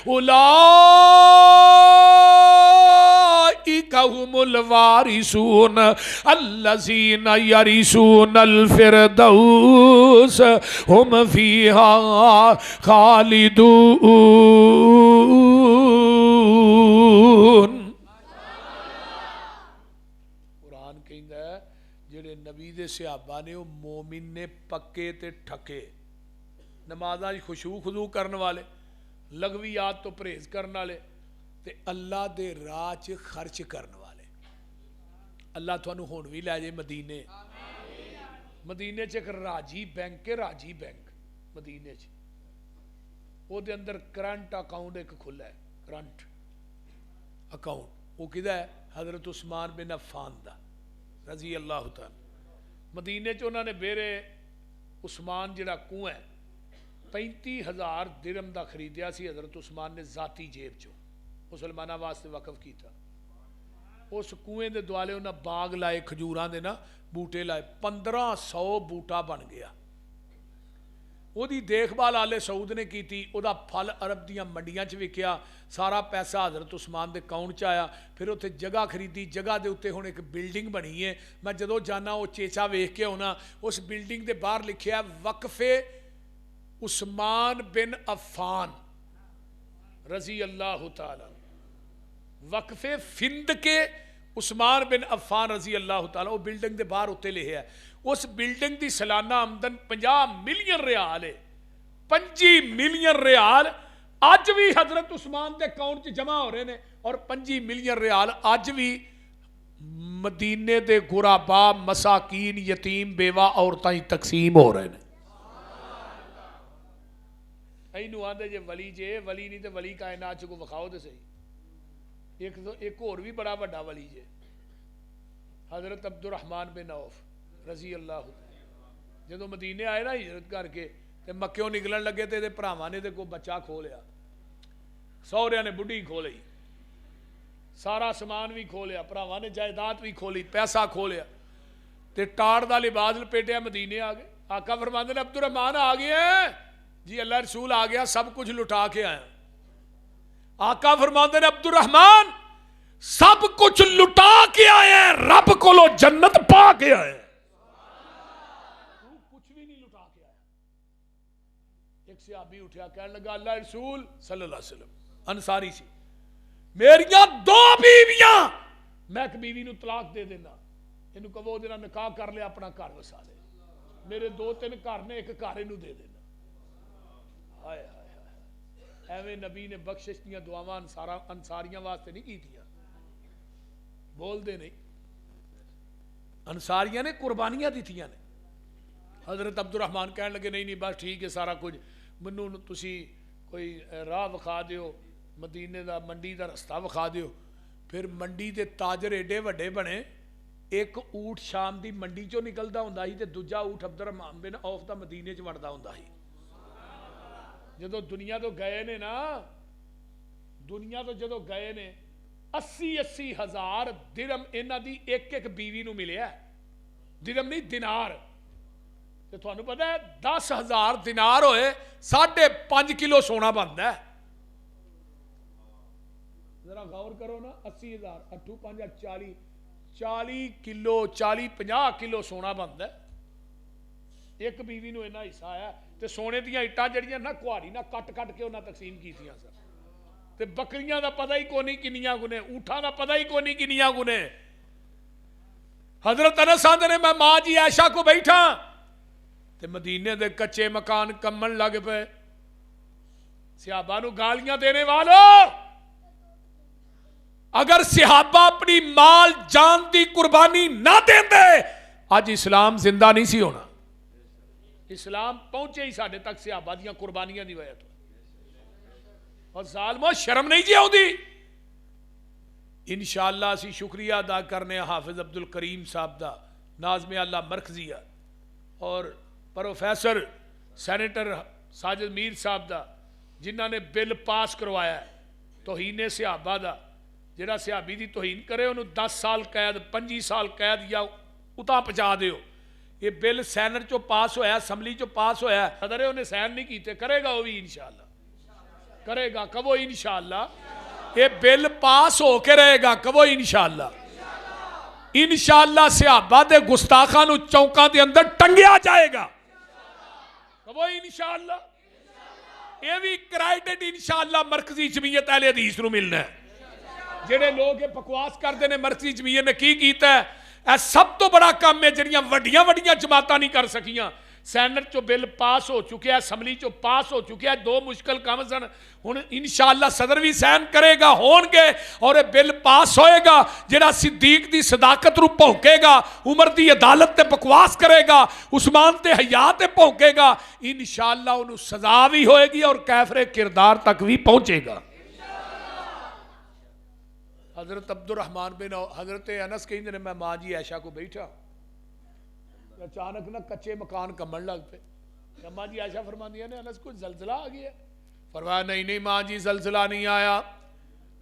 أولئك هم الوارثون الذين يرثون الفردوس هم فيها خالدون. قرآن کہندا ہے جڑے نبی دے صحابہ نے وہ مومن نے پکے تے ٹھکے نمازاں خشوع خضوع کرن والے لغویات تو پرہیز کرن والے تے اللہ دے راہ چ خرچ کرن والے. اللہ تھانوں ہن وی لے جے مدینے. مدینے چ ایک راجی بینک ہے, راجی بینک مدینے چ او دے اندر کرنٹ اکاؤنٹ ایک کھلا ہے. کرنٹ اکاؤنٹ وہ کدا ہے حضرت عثمان بن عفان دا رضی اللہ تعالی. مدینے چ انہوں نے بیرے عثمان جڑا کنواں ہے 35,000 درم دا خریدیا سی حضرت عثمان نے ذاتی جیب چو مسلمانہ واسطے وقف کیتا. اس کنویں دے دوالے انہاں باغ لائے کھجوراں دے نا بوٹے لائے 1500 بوٹا بن گیا. وہ دی دیکھ بھال آلے سعود نے کی تھی. وہ دا پھل عرب دیاں منڈیاں چ وکیا. سارا پیسہ حضرت عثمان دے اکاؤنٹ چ آیا. پھر اتنے جگہ خریدی. جگہ دے اتنے ہن ایک بلڈنگ بنی ہے. میں جدو جانا وہ چیچا ویکھ کے ہونا اس بلڈنگ دے باہر لکھیا وقفے عثمان بن عفان رضی اللہ تعالی. وقفے فند کے عثمان بن عفان رضی اللہ تعالی. وہ بلڈنگ دے باہر اتنے لکھیا ہے. اس بلڈنگ دی سالانہ آمدن 50 ملین ریال ہے. 25 ملین ریال اج بھی حضرت عثمان دے اکاؤنٹ چ جمع ہو رہے ہیں اور 25 ملین ریال اج بھی مدینے دے غربا مساکین یتیم بیوہ عورتاں ہی تقسیم ہو رہے ہیں. اینو آندے جے ولی جے ولی نہیں تے ولی کائنات چ کو وکھاؤ تے صحیح. ایک اور بھی بڑا بڑا ولی جے حضرت عبد الرحمن بن عوف رضی اللہ جدو مدینے آئے نا ہجرت کر کے تے مکیوں نکلن لگے تے بھراواں نے تے کوئی بچہ کھو لیا. سہریاں نے بڈھی کھو لئی. سارا سامان بھی کھو لیا. بھراواں نے جائیداد بھی کھولی. پیسہ کھو لیا تے ٹاڑ دا لباس لپیٹیا مدینے آ گئے. آقا فرماندے نے عبد الرحمن آ گئے ہیں جی. اللہ رسول آ گیا سب کچھ لٹا کے آیا. آقا فرماندے نے عبد الرحمن سب کچھ لٹا کے آئے ہیں رب کو لو جنت پا کے آئے ہیں. کچھ بھی نہیں لٹا کے آیا. ایک صحابی اٹھیا کہنے لگا اللہ رسول صلی اللہ علیہ وسلم انصاری سی میریاں 2 بیویاں میں ایک بیوی نو طلاق دے دینا انہوں کہو دینا نکاح کر لے اپنا گھر وسا لے. میرے 2-3 گھر نے ایک گھر انہوں دے دینا. ہائے ہائے ایویں نبی نے بخشش دیاں دعاواں انصاریاں واسطے نہیں کی تھیاں. بول دے نہیں. انصاریاں نے قربانیاں دیتیاں نے. حضرت عبد الرحمن کہنے لگے نہیں بس ٹھیک ہے سارا کچھ منو تسی کوئی راہ وکھا دیو مدینے دا منڈی دا رستہ وکھا دیو. پھر منڈی دے تاجر ایڈے وڈے بنے. ایک اونٹ شام دی منڈی چوں نکلدا ہوندا سی تے دوجا اونٹ عبد الرحمن بن عوف دا مدینے چ وڑدا ہوندا سی. جدو دنیا تو گئے نے نا دنیا تو جدو گئے نے 80 ہزار درم انہاں دی ایک بیوی نو ملیا. درم نہیں دینار. تے تھانوں پتہ ہے 10,000 دینار ہوئے 5.5 کلو سونا بنتا ہے. ذرا غور کرو نا 80,000 8 5 40 کلو 40-50 کلو سونا بنتا ہے. ایک بیوی نو اینا حصہ آیا تے سونے دیاں اٹاں جڑیاں نہ کوہاڑی نہ کٹ کے انہاں تقسیم کیتیاں سن. تے بکریاں دا پتہ ہی کوئی نہیں کنیاں گنے. اونٹاں دا پتہ ہی کوئی نہیں کنیاں گنے. حضرت انس آندے نے میں ماں جی عائشہ کو بیٹھا تے مدینے دے کچے مکان کمن لگ پے، صحابہ نو گالیاں دینے والوں، اگر صحابہ اپنی مال جان دی قربانی نہ دیں دے اج اسلام زندہ نہیں سی ہونا. اسلام پہنچے ہی ساڈے تک صحابہ دیاں قربانیاں دی وجہ تو. اور ظالمو شرم نہیں جی آؤندی. انشاءاللہ اسی شکریہ ادا کرنے حافظ عبد الکریم صاحب دا، ناظم اللہ مرکزیہ اور پروفیسر سینیٹر ساجد میر صاحب دا، جنہ نے بل پاس کروایا ہے توہین صحابہ دا. جڑا صحابی دی توہین کرے انہوں 10 سال قید 25 سال قید یا اتاں پہنچا دیو. یہ بل سینٹ چو پاس ہویا، اسمبلی چو پاس ہویا ہے، صدر انہیں سین نہیں کیتے، کرے گا وہ بھی انشاءاللہ کرے گا. کبو انشاءاللہ یہ بل پاس ہو کے رہے گا. کبو انشاءاللہ انشاءاللہ صحابہ دے گستاخاں نو چوکاں دے اندر ٹنگیا جائے گا. کبو انشاءاللہ یہ بھی کرائٹڈ انشاءاللہ مرکزی جمعیت اہل حدیث نو ملنا ہے. جڑے لوگ بکواس کرتے ہیں مرکزی جمعیت نے کی کیتا ہے، اے سب تو بڑا کام ہے جڑیاں وڈیاں وڈیاں جماعتاں نہیں کر سکیاں. سینٹ چو بل پاس ہو چکے ہیں، اسمبلی چو پاس ہو چکے ہیں، 2 مشکل کام سن. ہن انشاءاللہ صدر بھی سین کرے گا، ہون گے اور یہ بل پاس ہوئے گا. جڑا صدیق دی صداقت رو پھونکے گا، عمر دی عدالت تے بکواس کرے گا، عثمان تے حیا تے پھونکے گا، انشاءاللہ انہوں سزا بھی ہوئے گی اور کیفر کردار تک بھی پہنچے گا. حضرت عبد الرحمن بن حضرت انس کہیں نے میں ماں جی عائشہ کو بیٹھا، اچانک نہ کچے مکان کمن لگ پے. ماں جی عائشہ فرماندی نے انس کو زلزلہ آ گیا. فرمایا نہیں ماں جی زلزلہ نہیں آیا.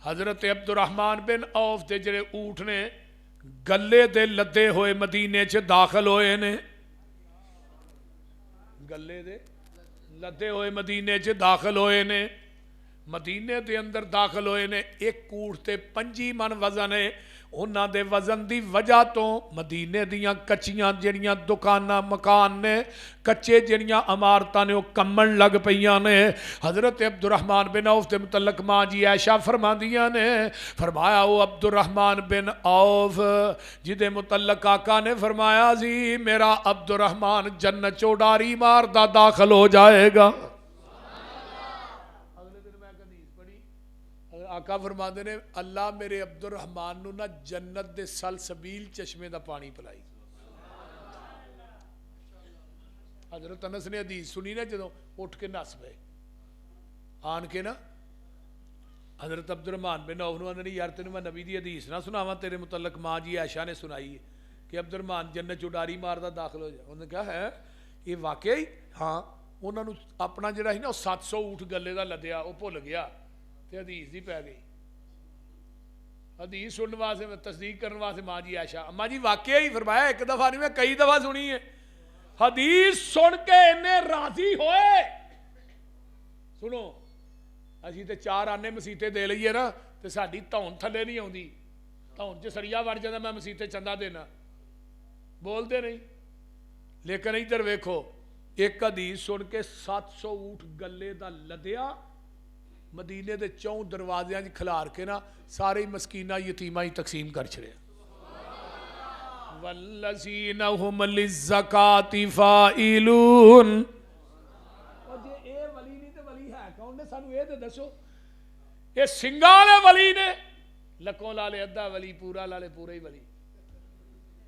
حضرت عبد الرحمن بن عوف دے جڑے اونٹ نے گلے دے لدے ہوئے مدینے چ داخل ہوئے نے، گلے دے لدے ہوئے مدینے چ داخل ہوئے نے. مدینے دے اندر داخل ہوئے نے. ایک اونٹ تے 25 من وزن ہے. انہاں دے وزن دی وجہ تو مدینے دیاں کچیاں جڑیاں دکاناں مکان نے، کچے جڑیاں عمارتاں نے وہ کمن لگ پیاں نے. حضرت عبد الرحمن بن عوف دے متعلق ماں جی عائشہ فرماندیاں نے، فرمایا وہ عبد الرحمن بن عوف جدے متعلق آقا نے فرمایا زی میرا عبد الرحمن جنت چوڑاری ماردہ داخل ہو جائے گا. آقا فرماندے نے اللہ میرے عبد الرحمن نو نا جنت دے سلسبیل چشمے دا پانی پلائی. حضرت انس نے حدیث سنی نا جدوں اٹھ کے نس پئے آن کے نا. حضرت عبد الرحمن بن عوف نو نے یار تینوں میں نبی دی حدیث نہ سناواں تیرے متعلق ماں جی عائشہ نے سنائی ہے کہ عبد الرحمن جنت چوڑاری ماردا داخل ہو جائے. انہوں نے کہا ہے یہ واقعی؟ ہاں. انہوں نے اپنا جڑا ہی نا 700 اونٹ گلے دا لدیا وہ بھول گیا تے حدیث دی پی گئی. حدیث سننے واسطے تصدیق کرنے واسطے ماں جی عائشہ اماں جی واقعہ ہی فرمایا ایک دفعہ نہیں میں کئی دفعہ سنی ہے. حدیث سن کے انہیں راضی ہوئے. سنو اسی تے 4 آنے مسیطے دے لئیے نا تے ساڑی تون تھلے نہیں ہوں دی. تون جو سڑیا وڑ جانا میں مسیطے چندہ دینا بول دے نہیں. لیکن ادھر ویکھو ایک حدیث سن کے 700 اونٹ گلے دا لدیا مدینے دے 4 دروازیاں جی کھلار کے نا سارے مسکینہ یتیمہ ہی تقسیم کر چھڑے. والذین هم للزکاۃ فاعلون. اور جے اے ولی نہیں تے ولی ہے کون نے سانو اے تے دسو. اے سنگالے ولی نے لکوں لالے ادھا ولی پورا لالے پورا ہی ولی.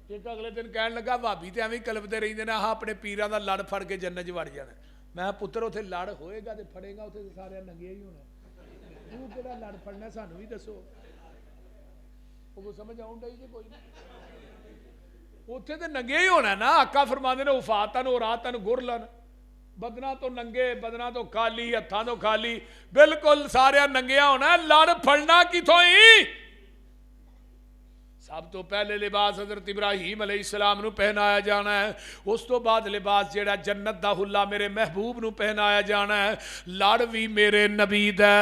ایک اگلے دن کہنے لگا بھابی تے ایویں کلبدے رہندے نے ہاں اپنے پیراں دا لڑ پھڑ کے جنت وچ وڑ جانا. میں پتر اتنے لڑ ہوئے گا تے پھڑے گا اتنے سارے ننگے ہی ہونا. تو کہڑا لڑ پھڑنا سانو بھی دسو. وہ سمجھ آؤں ڈائی جی کوئی نہیں اتنے تے ننگے ہی ہونا نا. آقا فرماندے نے وفاتن اوراتن گرلن بدنا تو ننگے بدنا تو خالی ہتھاں تو خالی بالکل سارے ننگیا ہونا. لڑ پھڑنا کتھوں ہی. سب تو پہلے لباس حضرت ابراہیم علیہ السلام نو پہنایا جانا ہے. اس تو بعد لباس جیڑا جنت دا حلہ میرے محبوب نو پہنایا جانا ہے. لڑ بھی میرے نبی دا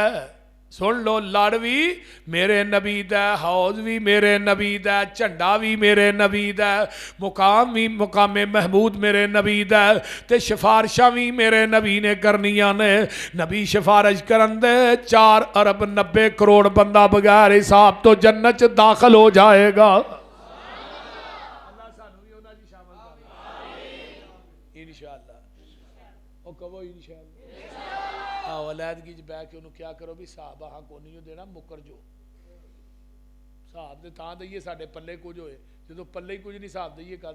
سن لو لڑ بھی میرے نبی دا حوض بھی میرے نبی دا جھنڈا بھی میرے نبی دا مقام بھی مقام محمود میرے نبی دا تے سفارشاں بھی میرے نبی نے کرنیاں نے. نبی سفارش کرن دے 4 ارب 90 کروڑ بندہ بغیر حساب تو جنت داخل ہو جائے گا. اللہ وہ کہو انشاءاللہ علیحدگی بہ کے انہوں کیا کرو بھی صحابہ ہاں کو نہیں دینا مکر جو صحاب دے تاں دئیے ساڑھے پلے کچھ ہوئے جدو پلے ہی کچھ نہیں صحاب دئیے کہا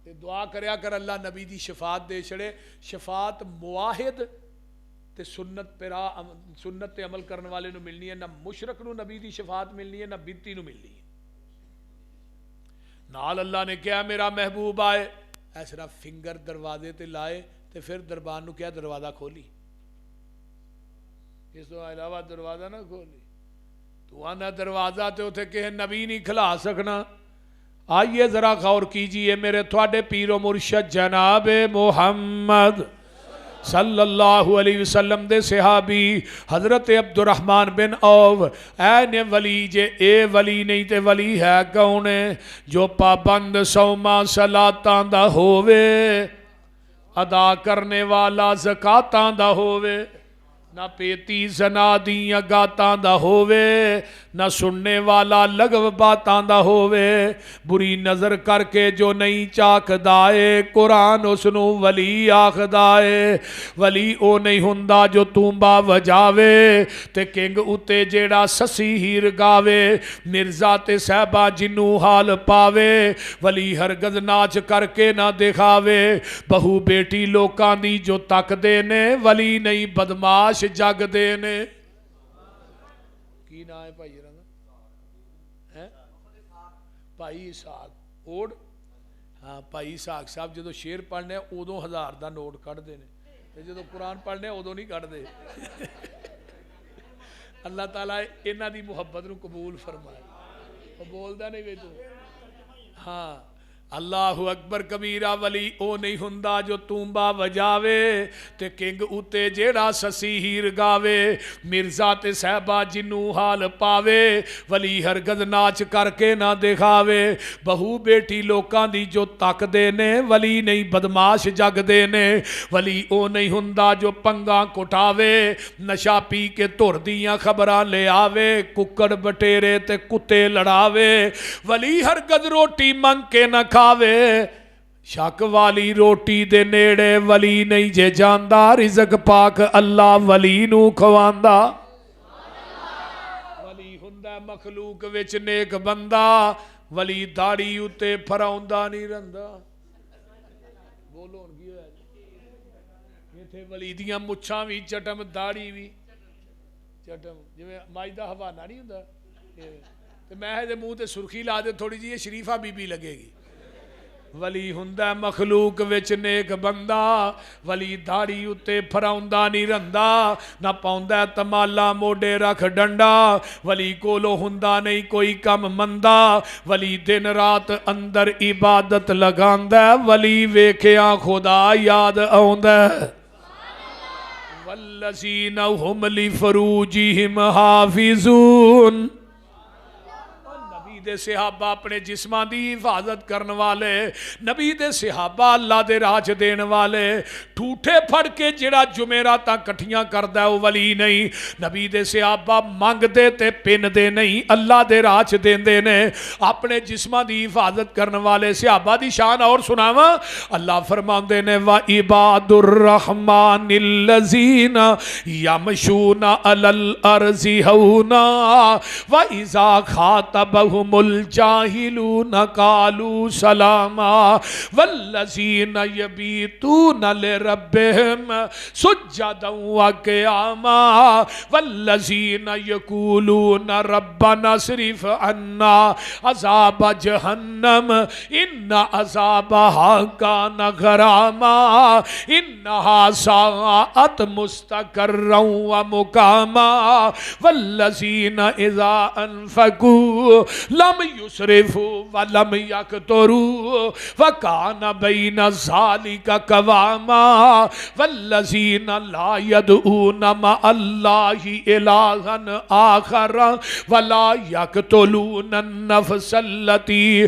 تے دعا کریا کر اللہ نبی دی شفاعت دے چھڑے شفاعت مواحد تے سنت پیرا سنت تے عمل کرنے والے نو ملنی ہے نہ مشرک نو نبی دی شفاعت ملنی ہے نہ بدتی نو ملنی ہے نال اللہ نے کیا میرا محبوب آئے ایسا فنگر دروازے تے لائے تے پھر دربان نو کیا دروازہ کھولی اس تو علاوہ دروازہ نہ کھولی تو آنا دروازہ تے ہوتے کہ نبی نہیں کھلا سکنا آئیے ذرا غور کیجئے میرے تھوڑے پیر و مرشد جناب محمد صلی اللہ علیہ وسلم دے صحابی حضرت عبد الرحمن بن عوف اے نے ولی جے اے ولی نہیں تے ولی ہے کونے جو پابند سوما صلاتاں دا ہووے ادا کرنے والا زکاتاں دا ہووے نہ پیتی زنا دیاں گاتاں دا ہووے نہ سننے والا لغو باتاں دا ہووے بری نظر کر کے جو نہیں چاک دائے قرآن اس نو ولی آخ دائے ولی او نہیں ہندا جو تومبا وجاوے تے کنگ اتے جیڑا سسی ہیر گاوے مرزا تے صحبہ جنو حال پاوے ولی ہرگز ناچ کر کے نہ دکھاوے بہو بیٹی لوکاں دی جو تک دینے ولی نہیں بدماش جگ دینے کی نام ہے بھائی رہا بھائی اسحاق اوڑ ہاں بھائی اسحاق صاحب جدو شیر پڑھنے ادو 1000 دا نوٹ کٹ دینے جدو قرآن پڑھنے ادو نہیں کٹ دے اللہ تعالیٰ انہاں دی محبت نو قبول فرمائے وہ بول دا نہیں بیٹو ہاں اللہ اکبر کبیرہ ولی او نہیں ہندا جو تومبا وجاوے تے کنگ اتے جیڑا سسی ہیر گاوے مرزا تے صحبہ جنو حال پاوے ولی ہرگز ناچ کر کے نہ دکھاوے بہو بیٹی لوکاں دی جو تک دینے ولی نہیں بدماش جگ دینے ولی او نہیں ہندا جو پنگاں کٹاوے نشا پی کے تر دیاں خبراں لے آوے ککڑ بٹیرے تے کتے لڑاوے ولی ہرگز روٹی منگ کے نہ شک والی روٹی دے نیڑے ولی نہیں جے جاندہ رزق پاک اللہ ولی نو کھواندا ولی ہندہ مخلوق وچ نیک بندہ ولی داڑی اتے پھراؤندہ نہیں رہندا بولو ان کی یہ تھے ولی دیاں مچھاں بھی چٹم داڑی بھی چٹم جو مائدہ حوانہ نہیں ہوندا تو میں ہے منہ تے سرخی لا دے تھوڑی جی شریفہ بی بی لگے گی ولی ہندہ مخلوق وچ نیک بندہ ولی داڑی اتے پھراؤندہ نہیں رہندا نہ پاؤندہ تمالا موڑے رکھ ڈنڈا ولی کولو ہندہ نہیں کوئی کم مندہ ولی دن رات اندر عبادت لگاندہ ولی ویکھیاں خدا یاد آؤندہ والذین ہم لفروجہم حافظون دے صحابہ اپنے جسماں دی حفاظت کرنے والے نبی دے صحابہ اللہ دے راج دین والے ٹھوٹے پھڑ کے جڑا جمعراتاں کٹھیاں کردہ وہ ولی نہیں نبی دے صحابہ مانگ دے تے پن دے نہیں اللہ دے راج دین دے نے اپنے جسماں دی حفاظت کرنے والے صحابہ دی شان اور سناوا اللہ فرمان دے نے وَعِبَادُ الرَّحْمَنِ الَّذِينَ يَمْشُونَ عَلَى الْأَرْضِ هَوْنًا وَإِذَا خَاطَبَهُمُ الجاہلون قالوا سلاما والذین یبیتون لربہم سجدا وقیاما والذین یقولون ربنا اصرف عنا عذاب جہنم ان عذابها کان غراما انہا ساعت مستقرا ومقاما والذین اذا انفقوا لم یسرفوا ولم یقتروا وکان بین ذالک قواما والذین لا یدعون مع اللہ الہا آخر ولا یقتلون النفس التي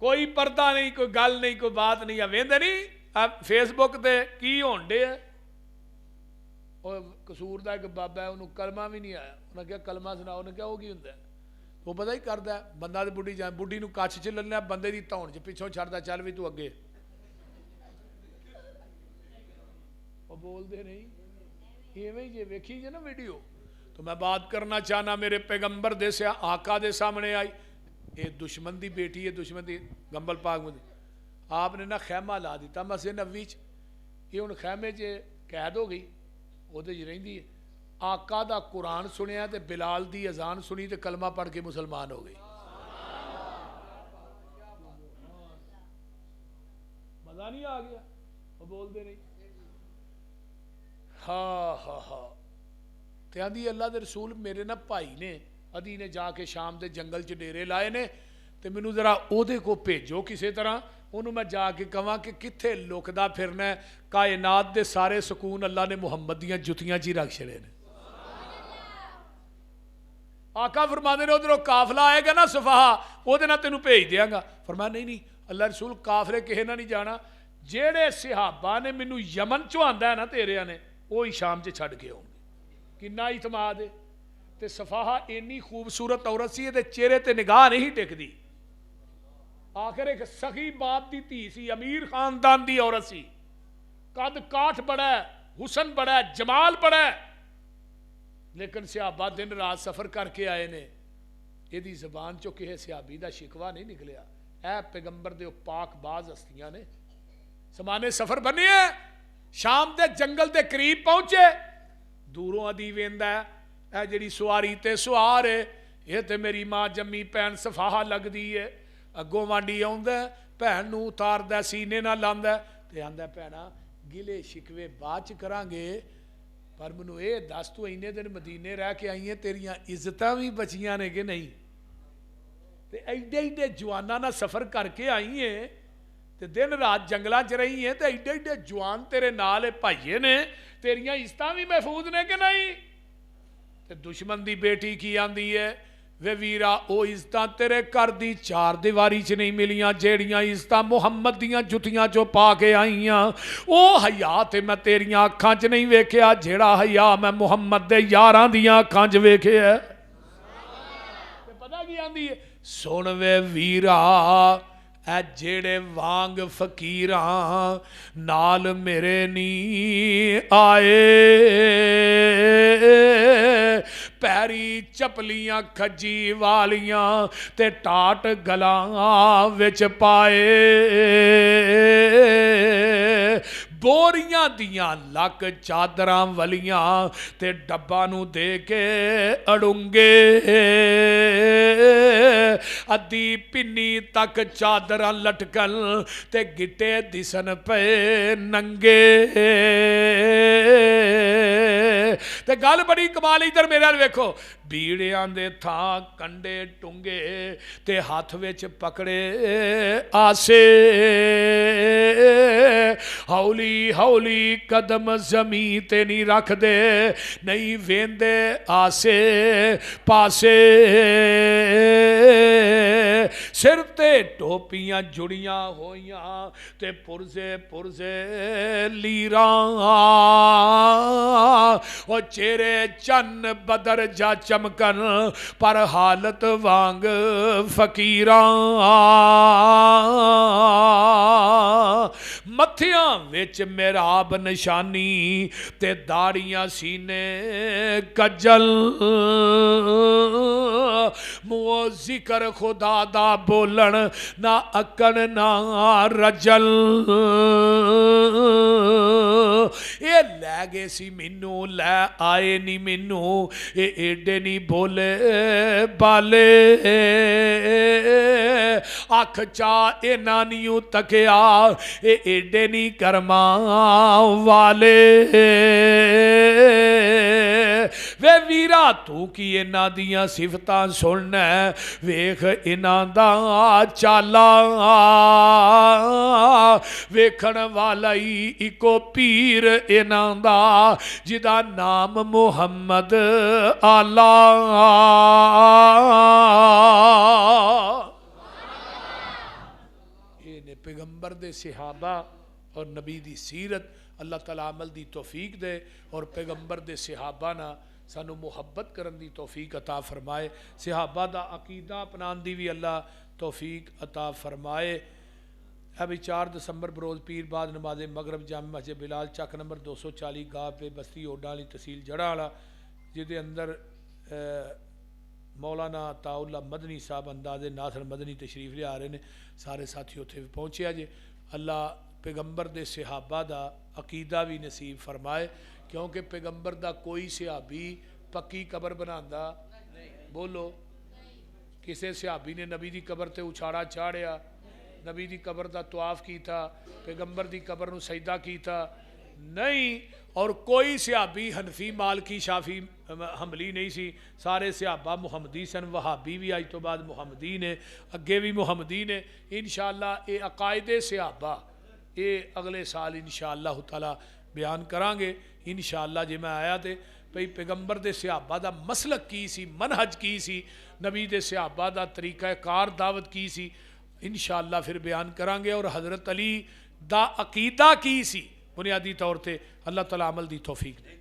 کوئی پردہ نہیں، کوئی گل نہیں، کوئی بات نہیں. ویندے نہیں فیس بک تے کی ہون ڈے ہے. اور قصور دا ایک بابا ہے، انہوں کلمہ بھی نہیں آیا. انہوں نے کہا کلمہ سناؤ. انہوں نے کہا وہ کی ہوتا ہے؟ وہ پتہ ہی کردا ہے بندہ تے بڈھی جان بڈھی نو کچھ چ للنا بندے دی تون چ پیچھوں چھڑدا چل بھی تو اگے. وہ بول دے نہیں ایویں جے ویکھی جے نا ویڈیو. تو میں بات کرنا چاہنا میرے پیغمبر دے سے آقا دے سامنے آئی. یہ دشمن دی بیٹی ہے، دشمن دی گمبل پاک میں آپ نے نا خیمہ لا دیتا مسجد نبوی چ. یہ ہن خیمے چ قید ہو گئی، وہ رہندی ہے. آقا دا قرآن سنیا تے بلال دی اذان سنی تے کلمہ پڑھ کے مسلمان ہو گئی. مزہ نہیں آ گیا؟ وہ بول دے نہیں. ہاں ہاں ہاں. تے آندی اللہ دے رسول میرے نا بھائی نے ادی نے جا کے شام دے جنگل چ ڈیرے لائے نے تے مینوں ذرا او دے کو بھیجو کسے طرح. انہوں میں جا کے کہاں کہ کتھے لکدا پھرنا ہے. کائنات دے سارے سکون اللہ نے محمد دیاں جتیاں چی رکھ چھڑے نے. آقا فرماندے نے ادھروں قافلہ آئے گا نا صفحہ وہ دے نہ تینوں بھیج دیاں گا. فرمایا نہیں نہیں اللہ رسول قافلے کہے نہ نہیں جانا. جیڑے صحابہ نے مینوں یمن چوں آندا ہے نا تیرے نے وہی شام چ چھڈ کے آؤں گے. کنا اعتماد ہے. تے صفحہ اینی خوبصورت عورت سی تے چہرے تے نگاہ نہیں ٹکدی. آخر ایک سخی باپ دی تھی سی، امیر خاندان دی عورت سی. قد کاٹھ بڑا ہے، حسن بڑا ہے، جمال بڑا ہے. لیکن صحابہ دن رات سفر کر کے آئے نے. یہ دی زبان چو کہے صحابی دا شکوہ نہیں نکلیا. اے پیغمبر دے پاک باز ہستیاں نے سمانے سفر بنے ہیں. شام دے جنگل دے قریب پہنچے. دوروں ادی ویندا ہے اے جڑی سواری تے سوار ہے یہ تے میری ماں جمی پین صفحہ لگ دی ہے. اگوں وانڈی آوندا ہے بہن نو اتاردا سینے نہ لاندا تے آندا بہنا گلے شکوے بعد چ کران گے پر منو اے دس تو اینے دن مدینے رہ کے آئی ہیں تیریاں عزتاں بھی بچیاں نے کہ نہیں. تے ایڈے ایڈے جواناں نہ سفر کر کے آئی ہیں تے دن رات جنگلاں چ رہی ہیں تے ایڈے ایڈے جوان تیرے نال بھائیے نے تیریاں عزتاں بھی محفوظ نے کہ نہیں. تے دشمن دی بیٹی کی آندی ہے وے ویرا او عزتاں تیرے گھر دی چار دیواری چ نہیں ملیاں جیڑیاں عزتاں محمد دیاں جتیاں چو پا کے آئیاں. او حیا تے میں تیریاں اکھاں چ نہیں ویکھیا جیڑا حیا میں محمد دے یاراں دیاں اکھاں چ ویکھیا. تے پتہ کی آندی ہے سن وے ویرا اے جیڑے وانگ فقیراں نال میرے نی آئے پیری چپلیاں کھجی والیاں تے ٹاٹ گلاں وچ پائے بوریاں دیاں لک چادراں ولیاں تے ڈبا نو دے کے اڑنگے ادی پنی تک چادراں لٹکن تے گٹے دسن پے ننگے. تے گل بڑی کمال ادھر میرے نال ویکھو بیڑیاں دے تھاں کنڈے ٹنگے تے ہاتھ وچ پکڑے آسے ہولی ہولی قدم زمین تے نہیں رکھ دے نہیں ویندے آسے پاسے سر تے ٹوپیاں جڑیاں ہویاں تے پرزے پرزے لیراں او چہرے چن بدر جا چمکن پر حالت وانگ فقیراں متھیاں وچ محراب نشانی تے داڑیاں سینے کجل منہ ذکر خدا دا بولن نہ اکن نہ رجل. اے لے گے سی مینوں لے آئے نی مینوں اے ایڈے نی بولے بالے اکھ چا اے نانیوں تکیا اے ایڈے نی کرما والے. وے ویرا تو کی انہاں دیاں صفتاں سننا ویکھ انہاں دا چالا ویکھن والا ہی اکو پیر انہاں دا جدا نام محمد آلہ. پیغمبر دے صحابہ اور نبی دی سیرت اللہ تعالیٰ عمل دی توفیق دے اور پیغمبر دے صحابہ نا سانو محبت کرن دی توفیق عطا فرمائے، صحابہ دا عقیدہ اپنان دی بھی اللہ توفیق عطا فرمائے۔ ابھی 4 دسمبر بروز پیر بعد نماز مغرب جامع مسجد بلال چک نمبر 240 گاہ پہ بستی اوڈا والی تحصیل جڑا والا جدے اندر مولانا عطا اللہ مدنی صاحب انداز ناصر مدنی تشریف لے آ رہے ہیں، سارے ساتھی اتنے پہنچے جے۔ اللہ پیغمبر دے صحابہ دا عقیدہ بھی نصیب فرمائے، کیونکہ پیغمبر دا کوئی صحابی پکی قبر بناندا بولو، کسے صحابی نے نبی دی قبر تے اچھاڑا چاڑیا، نبی دی قبر دا طواف کیتا، پیغمبر دی قبر نو سجدہ کیتا نہیں، اور کوئی صحابی حنفی مالکی شافی حنبلی نہیں سی، سارے صحابہ محمدی سن، وہابی بھی آج تو بعد محمدی نے، اگے بھی محمدی نے۔ انشاءاللہ اے عقائد صحابہ اے اگلے سال انشاءاللہ تعالی بیان کران گے انشاءاللہ۔ جے میں آیا تے بھئی پیغمبر دے صحابہ دا مسلک کی سی، منہج کی سی، نبی دے صحابہ دا طریقہ کار دعوت کی سی، انشاءاللہ پھر بیان کران گے، اور حضرت علی دا عقیدہ کی سی بنیادی طور تے۔ اللہ تعالیٰ عمل دی توفیق دے۔